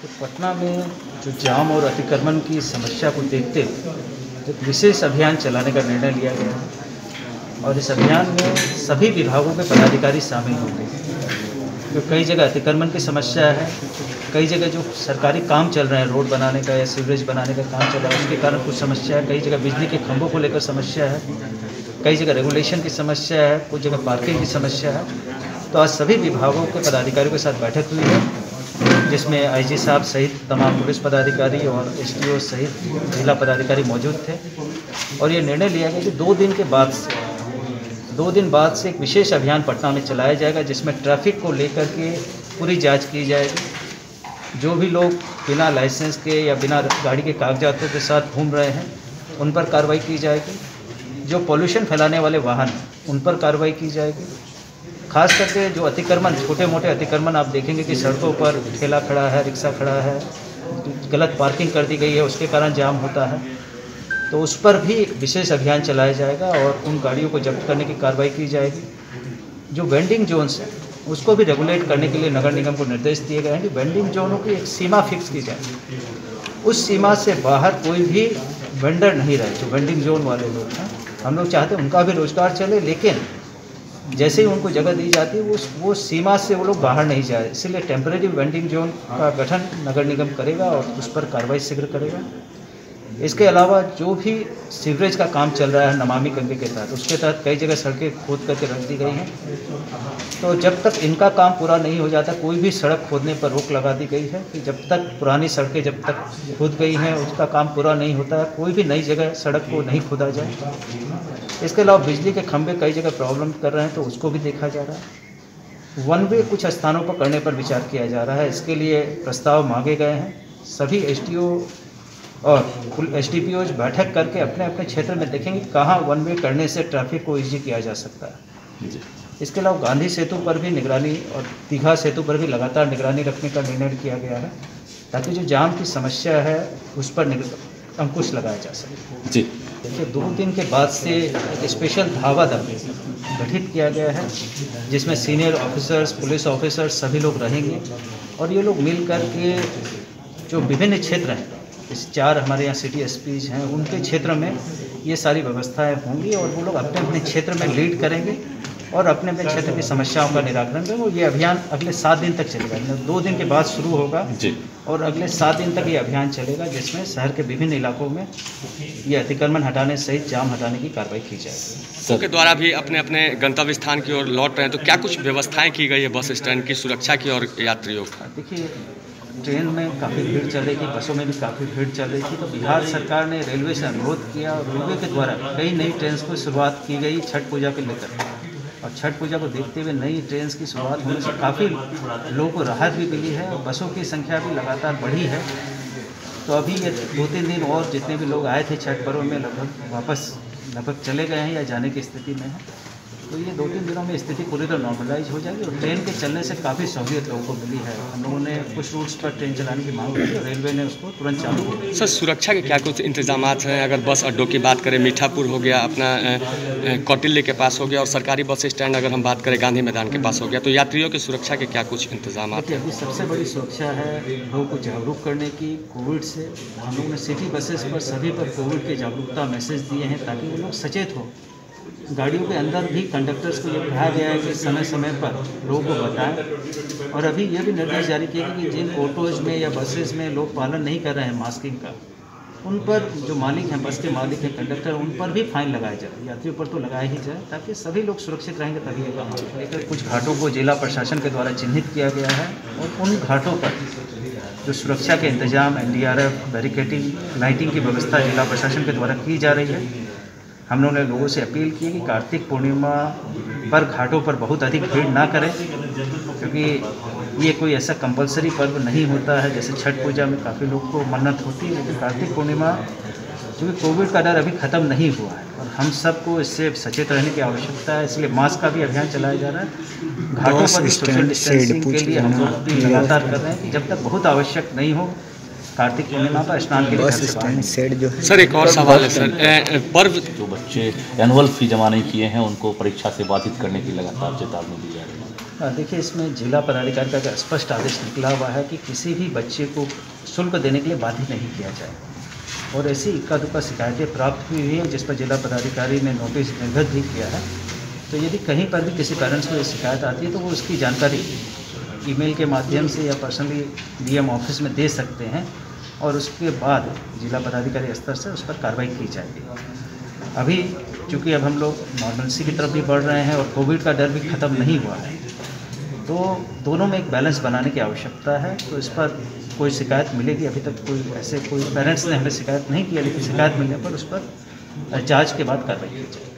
तो पटना में जो जाम और अतिक्रमण की समस्या को देखते हुए एक विशेष अभियान चलाने का निर्णय लिया गया है और इस अभियान में सभी विभागों के पदाधिकारी शामिल होंगे। तो कई जगह अतिक्रमण की समस्या है, कई जगह जो सरकारी काम चल रहे हैं, रोड बनाने का या सीवरेज बनाने का काम चल रहा है, उसके कारण कुछ समस्या है, कई जगह बिजली के खंभों को लेकर समस्या है, कई जगह रेगुलेशन की समस्या है, कुछ जगह पार्किंग की समस्या है। तो आज सभी विभागों के पदाधिकारियों के साथ बैठक हुई है, जिसमें आईजी साहब सहित तमाम पुलिस पदाधिकारी और एसडीओ सहित जिला पदाधिकारी मौजूद थे और ये निर्णय लिया गया कि 2 दिन बाद से एक विशेष अभियान पटना में चलाया जाएगा, जिसमें ट्रैफिक को लेकर के पूरी जांच की जाएगी। जो भी लोग बिना लाइसेंस के या बिना गाड़ी के कागजातों के साथ घूम रहे हैं उन पर कार्रवाई की जाएगी। जो पॉल्यूशन फैलाने वाले वाहन हैं उन पर कार्रवाई की जाएगी। खास करके जो अतिक्रमण, छोटे मोटे अतिक्रमण आप देखेंगे कि सड़कों पर ठेला खड़ा है, रिक्शा खड़ा है, गलत पार्किंग कर दी गई है, उसके कारण जाम होता है, तो उस पर भी एक विशेष अभियान चलाया जाएगा और उन गाड़ियों को जब्त करने की कार्रवाई की जाएगी। जो वेंडिंग जोन्स हैं उसको भी रेगुलेट करने के लिए नगर निगम को निर्देश दिए गए हैं कि वेंडिंग जोनों की एक सीमा फिक्स की जाए, उस सीमा से बाहर कोई भी वेंडर नहीं रहे। जो वेंडिंग जोन वाले लोग हैं, हम लोग चाहते हैं उनका भी रोजगार चले, लेकिन जैसे ही उनको जगह दी जाती है वो सीमा से वो लोग बाहर नहीं जाए। इसलिए टेम्परेरी वेंडिंग जोन का गठन नगर निगम करेगा और उस पर कार्रवाई शीघ्र करेगा। इसके अलावा जो भी सीवरेज का काम चल रहा है नमामि गंगे के तहत, उसके तहत कई जगह सड़कें खोद करके रख दी गई हैं। तो जब तक इनका काम पूरा नहीं हो जाता, कोई भी सड़क खोदने पर रोक लगा दी गई है कि जब तक पुरानी सड़कें जब तक खोद गई हैं उसका काम पूरा नहीं होता है, कोई भी नई जगह सड़क को नहीं खोदा जाए। इसके अलावा बिजली के खंभे कई जगह प्रॉब्लम कर रहे हैं, तो उसको भी देखा जा रहा है। वन वे कुछ स्थानों पर करने पर विचार किया जा रहा है, इसके लिए प्रस्ताव मांगे गए हैं। सभी एसडीओ और एसडीपीओ बैठक करके अपने अपने क्षेत्र में देखेंगे कहाँ वन वे करने से ट्रैफिक को ईजी किया जा सकता है। इसके अलावा गांधी सेतु पर भी निगरानी और दीघा सेतु पर भी लगातार निगरानी रखने का निर्णय किया गया है, ताकि जो जाम की समस्या है उस पर अंकुश लगाया जा सके। जी देखिए, 2 दिन के बाद से एक स्पेशल धावा दल गठित किया गया है, जिसमें सीनियर ऑफिसर्स, पुलिस ऑफिसर्स सभी लोग रहेंगे और ये लोग मिल कर के जो विभिन्न क्षेत्र हैं, इस 4 हमारे यहाँ सिटी एसपीज हैं, उनके क्षेत्र में ये सारी व्यवस्थाएं होंगी और वो लोग अपने अपने क्षेत्र में लीड करेंगे और अपने अपने क्षेत्र की समस्याओं का निराकरण करेंगे। और ये अभियान अगले 7 दिन तक चलेगा। 2 दिन के बाद शुरू होगा जी और अगले 7 दिन तक ये अभियान चलेगा, जिसमें शहर के विभिन्न इलाकों में ये अतिक्रमण हटाने सहित जाम हटाने की कार्रवाई की जाएगी। के द्वारा भी अपने अपने गंतव्य स्थान की ओर लौट रहे हैं, तो क्या कुछ व्यवस्थाएँ की गई है बस स्टैंड की सुरक्षा की और यात्रियों का? देखिए, ट्रेन में काफ़ी भीड़ चल रही थी, बसों में भी काफ़ी भीड़ चल रही थी, तो बिहार सरकार ने रेलवे से अनुरोध किया और रेलवे के द्वारा कई नई ट्रेन की शुरुआत की गई छठ पूजा के लेकर। और छठ पूजा को देखते हुए नई ट्रेन की शुरुआत होने से काफ़ी लोगों को राहत भी मिली है और बसों की संख्या भी लगातार बढ़ी है। तो अभी ये 2-3 दिन और जितने भी लोग आए थे छठ पर्व में लगभग चले गए हैं या जाने की स्थिति में है। तो ये 2-3 दिनों में स्थिति पूरी तरह नॉर्मलाइज हो जाएगी और ट्रेन के चलने से काफ़ी सहूलियत लोगों को मिली है। हम लोगों ने कुछ रूट्स पर ट्रेन चलाने की मांग की और रेलवे ने उसको तुरंत चालू किया। सर, सुरक्षा के क्या कुछ इंतजाम हैं? अगर बस अड्डों की बात करें, मीठापुर हो गया, अपना कौटिल्य के पास हो गया, और सरकारी बस स्टैंड अगर हम बात करें गांधी मैदान के पास हो गया, तो यात्रियों की सुरक्षा के क्या कुछ इंतजाम हैं? अभी सबसे बड़ी सुरक्षा है लोगों को जागरूक करने की कोविड से। हम लोगों ने सिटी बसेस पर सभी पर कोविड के जागरूकता मैसेज दिए हैं ताकि वो लोग सचेत हो। गाड़ियों के अंदर भी कंडक्टर्स को ये कहा गया है कि समय समय पर लोगों को बताएं और अभी ये भी निर्देश जारी किया कि जिन ऑटोज में या बसेस में लोग पालन नहीं कर रहे हैं मास्किंग का, उन पर जो मालिक हैं, बस के मालिक हैं, कंडक्टर, उन पर भी फाइन लगाया जाए। यात्रियों पर तो लगाया ही जाए ताकि सभी लोग सुरक्षित रहेंगे, तभी ये काम होगा। लेकर कुछ घाटों को जिला प्रशासन के द्वारा चिन्हित किया गया है और उन घाटों पर जो सुरक्षा के इंतजाम, NDRF, बैरिकेडिंग, लाइटिंग की व्यवस्था जिला प्रशासन के द्वारा की जा रही है। हम लोगों ने लोगों से अपील की कि कार्तिक पूर्णिमा पर घाटों पर बहुत अधिक भीड़ ना करें, क्योंकि ये कोई ऐसा कंपलसरी पर्व नहीं होता है जैसे छठ पूजा में काफ़ी लोग को मन्नत होती है। लेकिन कार्तिक पूर्णिमा, क्योंकि कोविड का डर अभी ख़त्म नहीं हुआ है और हम सबको इससे सचेत रहने की आवश्यकता है, इसलिए मास्क का भी अभियान चलाया जा रहा है। घाटों पर भी सोशल डिस्टेंसिंग के लिए हम लोग भी लगातार कर रहे हैं कि जब तक बहुत आवश्यक नहीं हो कार्तिक पूर्णिमा पर स्नान के लिए। सर, एक और सवाल है सर, पर्व जो बच्चे एनुअल फी जमा नहीं किए हैं उनको परीक्षा से बाधित करने की लगातार चेतावनी दी जा रही है। देखिए, इसमें जिला पदाधिकारी का एक स्पष्ट आदेश निकला हुआ है कि किसी भी बच्चे को शुल्क देने के लिए बाधित नहीं किया जाए, और ऐसी इक्का दुक्का शिकायतें प्राप्त हुई हैं जिस पर जिला पदाधिकारी ने नोटिस निर्गत भी किया है। तो यदि कहीं पर भी किसी पेरेंट्स को ये शिकायत आती है तो वो उसकी जानकारी ईमेल के माध्यम से या पर्सनली डीएम ऑफिस में दे सकते हैं, और उसके बाद जिला पदाधिकारी स्तर से उस पर कार्रवाई की जाएगी। अभी चूँकि अब हम लोग नॉर्मलसी की तरफ भी बढ़ रहे हैं और कोविड का डर भी ख़त्म नहीं हुआ है, तो दोनों में एक बैलेंस बनाने की आवश्यकता है। तो इस पर कोई शिकायत मिलेगी, अभी तक कोई पेरेंट्स ने हमें शिकायत नहीं किया, लेकिन शिकायत मिलने पर उस पर जांच के बाद कार्रवाई की जाएगी।